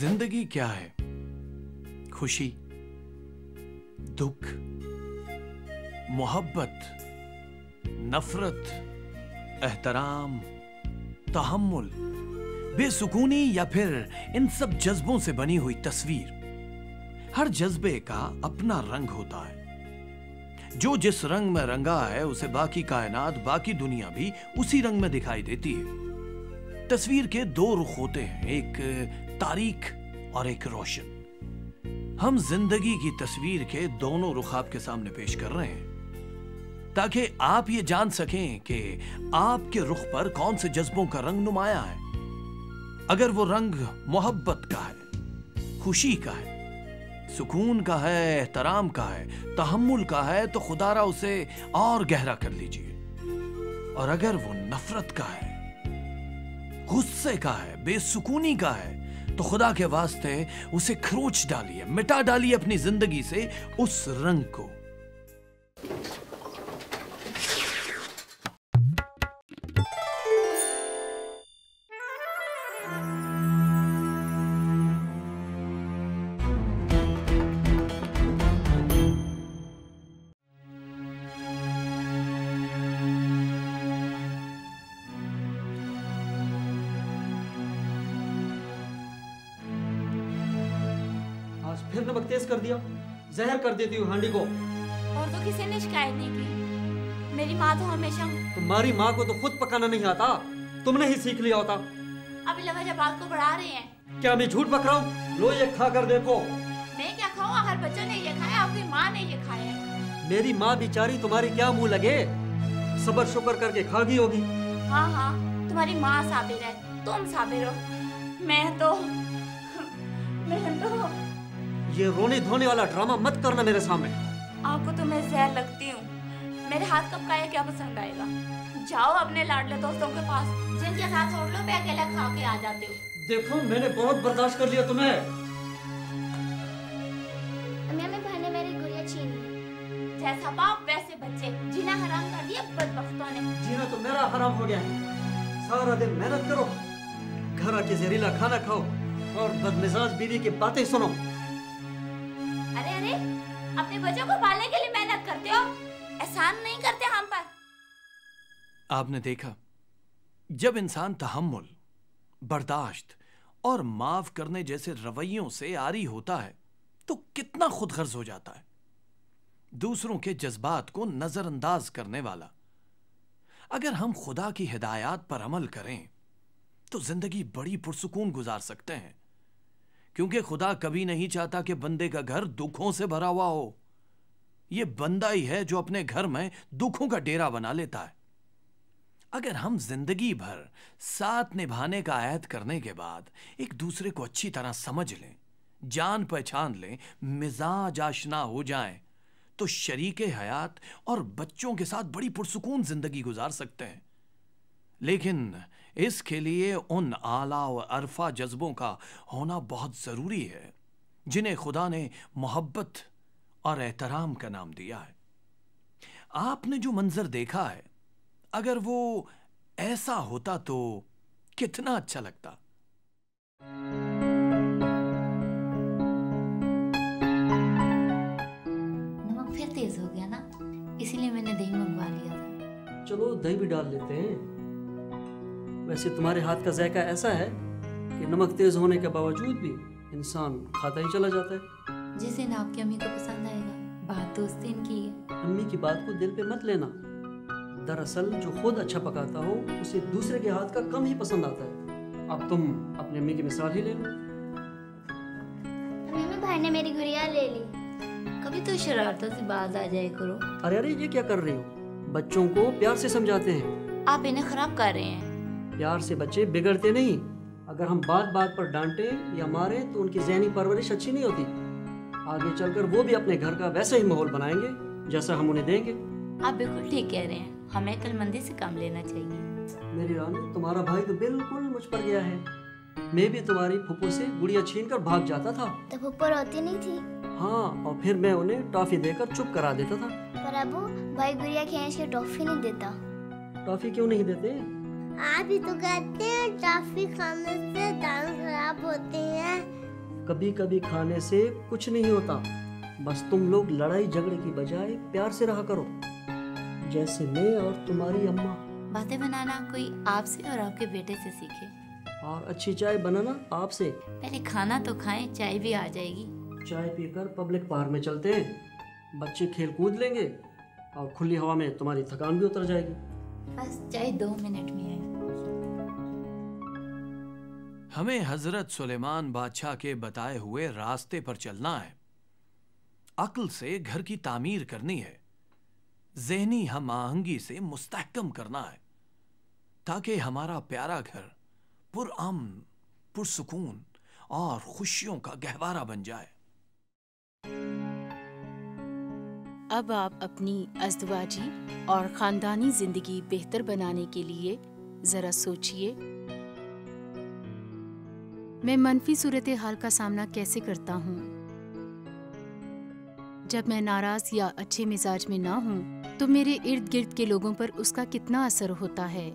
जिंदगी क्या है? खुशी, दुख, मोहब्बत, नफरत, एहतराम, तहम्मुल, बेसुकूनी या फिर इन सब जज्बों से बनी हुई तस्वीर। हर जज्बे का अपना रंग होता है। जो जिस रंग में रंगा है उसे बाकी कायनात, बाकी दुनिया भी उसी रंग में दिखाई देती है। तस्वीर के दो रुख होते हैं, एक तारीख और एक रोशन। हम जिंदगी की तस्वीर के दोनों रुख आपके सामने पेश कर रहे हैं ताकि आप ये जान सकें कि आपके रुख पर कौन से जज्बों का रंग नुमाया है। अगर वो रंग मोहब्बत का है, खुशी का है, सुकून का है, एहतराम का है, तहम्मुल का है, तो खुदारा उसे और गहरा कर लीजिए। और अगर वो नफरत का है, गुस्से का है, बेसुकूनी का है, तो खुदा के वास्ते उसे खरोच डालिए, मिटा डालिए अपनी जिंदगी से उस रंग को। फिर नमक तेज कर दिया, जहर कर देती हूँ हांडी को। और तो किसी ने शिकायत नहीं की। मेरी माँ तो हमेशा। तुम्हारी माँ को तो खुद पकाना नहीं आता, तुमने ही सीख लिया होता। अब लहजा बात को बढ़ा रहे हैं। क्या मैं झूठ बक रहा हूँ? लो ये खा कर देखो। मैं क्या खाऊं? हर बच्चों ने ये खाया, आपकी माँ ने ये खाया है। मेरी माँ बेचारी तुम्हारी क्या मुँह लगे, सबर शुक्र करके खा गई होगी। हाँ हाँ, तुम्हारी माँ साबिर है, तुम साबिर हो। मैं तो ये रोने धोने वाला ड्रामा मत करना मेरे सामने। आपको तो मैं जहर लगती हूँ। मेरे हाथ कब का क्या पसंद आएगा? जाओ अपने लाडले दोस्तों के पास, जिनके साथ होटलों पे अकेला खा के आ जाते हो। देखो मैंने बहुत बर्दाश्त कर लिया तुम्हें। अम्मी भाई ने मेरी गुड़िया छीन ली। जैसा बाप वैसे बच्चे, जीना हराम कर दिया बदबख्तों ने। जीना तो मेरा हराम हो गया है। सारा दिन मेहनत करो, घर आके जहरीला खाना खाओ और बदमिजाज बीवी की बातें सुनो। अरे अरे, अपने बच्चों को पालने के लिए मेहनत करते हो, एहसान नहीं करते हम पर। आपने देखा, जब इंसान तहम्मुल, बर्दाश्त और माफ करने जैसे रवैयों से आरी होता है तो कितना खुदगर्ज हो जाता है। दूसरों के जज्बात को नजरअंदाज करने वाला। अगर हम खुदा की हिदायत पर अमल करें तो जिंदगी बड़ी पुरसुकून गुजार सकते हैं, क्योंकि खुदा कभी नहीं चाहता कि बंदे का घर दुखों से भरा हुआ हो। यह बंदा ही है जो अपने घर में दुखों का डेरा बना लेता है। अगर हम जिंदगी भर साथ निभाने का अहद करने के बाद एक दूसरे को अच्छी तरह समझ लें, जान पहचान लें, मिजाज आशना हो जाएं, तो शरीके हयात और बच्चों के साथ बड़ी पुरसुकून जिंदगी गुजार सकते हैं। लेकिन इसके लिए उन आला और अरफा जज्बों का होना बहुत जरूरी है जिन्हें खुदा ने मोहब्बत और एहतराम का नाम दिया है। आपने जो मंजर देखा है, अगर वो ऐसा होता तो कितना अच्छा लगता। नमक फिर तेज हो गया ना, इसीलिए मैंने दही मंगवा लिया था। चलो दही भी डाल लेते हैं। वैसे तुम्हारे हाथ का जायका ऐसा है कि नमक तेज होने के बावजूद भी इंसान खाता ही चला जाता है। जिस दिन आपकी अम्मी को पसंद आएगा, बात तो उस दिन की है। अम्मी की बात को दिल पे मत लेना। दरअसल जो खुद अच्छा पकाता हो उसे दूसरे के हाथ का कम ही पसंद आता है। अब तुम अपनी अम्मी की मिसाल ही ले लो। अम्मी भाई ने मेरी गुड़िया ले ली। कभी तो शरारतों से बाज आ जाए करो। अरे अरे, ये क्या कर रही हो? बच्चों को प्यार से समझाते हैं। आप इन्हें खराब कर रहे हैं। प्यार से बच्चे बिगड़ते नहीं। अगर हम बात बात पर डांटे या मारे तो उनकी ज़हनी परवरिश अच्छी नहीं होती। आगे चलकर वो भी अपने घर का वैसा ही माहौल बनाएंगे जैसा हम उन्हें देंगे। आप बिल्कुल ठीक कह रहे हैं, हमें अक्लमंदी से काम लेना चाहिए। मेरी रानी, तुम्हारा भाई तो बिल्कुल मुझ पर गया है। मैं भी तुम्हारी फुप्पो से गुड़िया छीन कर भाग जाता था। तो फुप्पो रोती नहीं थी? हाँ, और फिर मैं उन्हें टॉफी देकर चुप करा देता था। पर अबू, भाई गुड़िया खींच के टॉफी नहीं देता। टॉफी क्यों नहीं देते? आप ही तो कहते हैं टॉफी खाने से दांत खराब होते हैं। कभी कभी खाने से कुछ नहीं होता, बस तुम लोग लड़ाई झगड़े की बजाय प्यार से रहा करो, जैसे मैं और तुम्हारी अम्मा। बातें बनाना कोई आपसे और आपके बेटे से सीखे। और अच्छी चाय बनाना आपसे। पहले खाना तो खाएं, चाय भी आ जाएगी। चाय पीकर पब्लिक पार्क में चलते हैं, बच्चे खेल कूद लेंगे और खुली हवा में तुम्हारी थकान भी उतर जाएगी। बस चाय 2 मिनट में है। हमें हजरत सुलेमान बादशाह के बताए हुए रास्ते पर चलना है। अक्ल से घर की तामीर करनी है, ज़हनी हम आहंगी से मुस्तहकम करना है, ताकि हमारा प्यारा घर पुरअमन, पुरसुकून और खुशियों का गहवारा बन जाए। अब आप अपनी अज़दवाजी और ख़ानदानी ज़िंदगी बेहतर बनाने के लिए ज़रा सोचिए, मैं मनफी सूरत हाल का सामना कैसे करता हूँ। जब मैं नाराज़ या अच्छे मिजाज में ना हूँ तो मेरे इर्द गिर्द के लोगों पर उसका कितना असर होता है।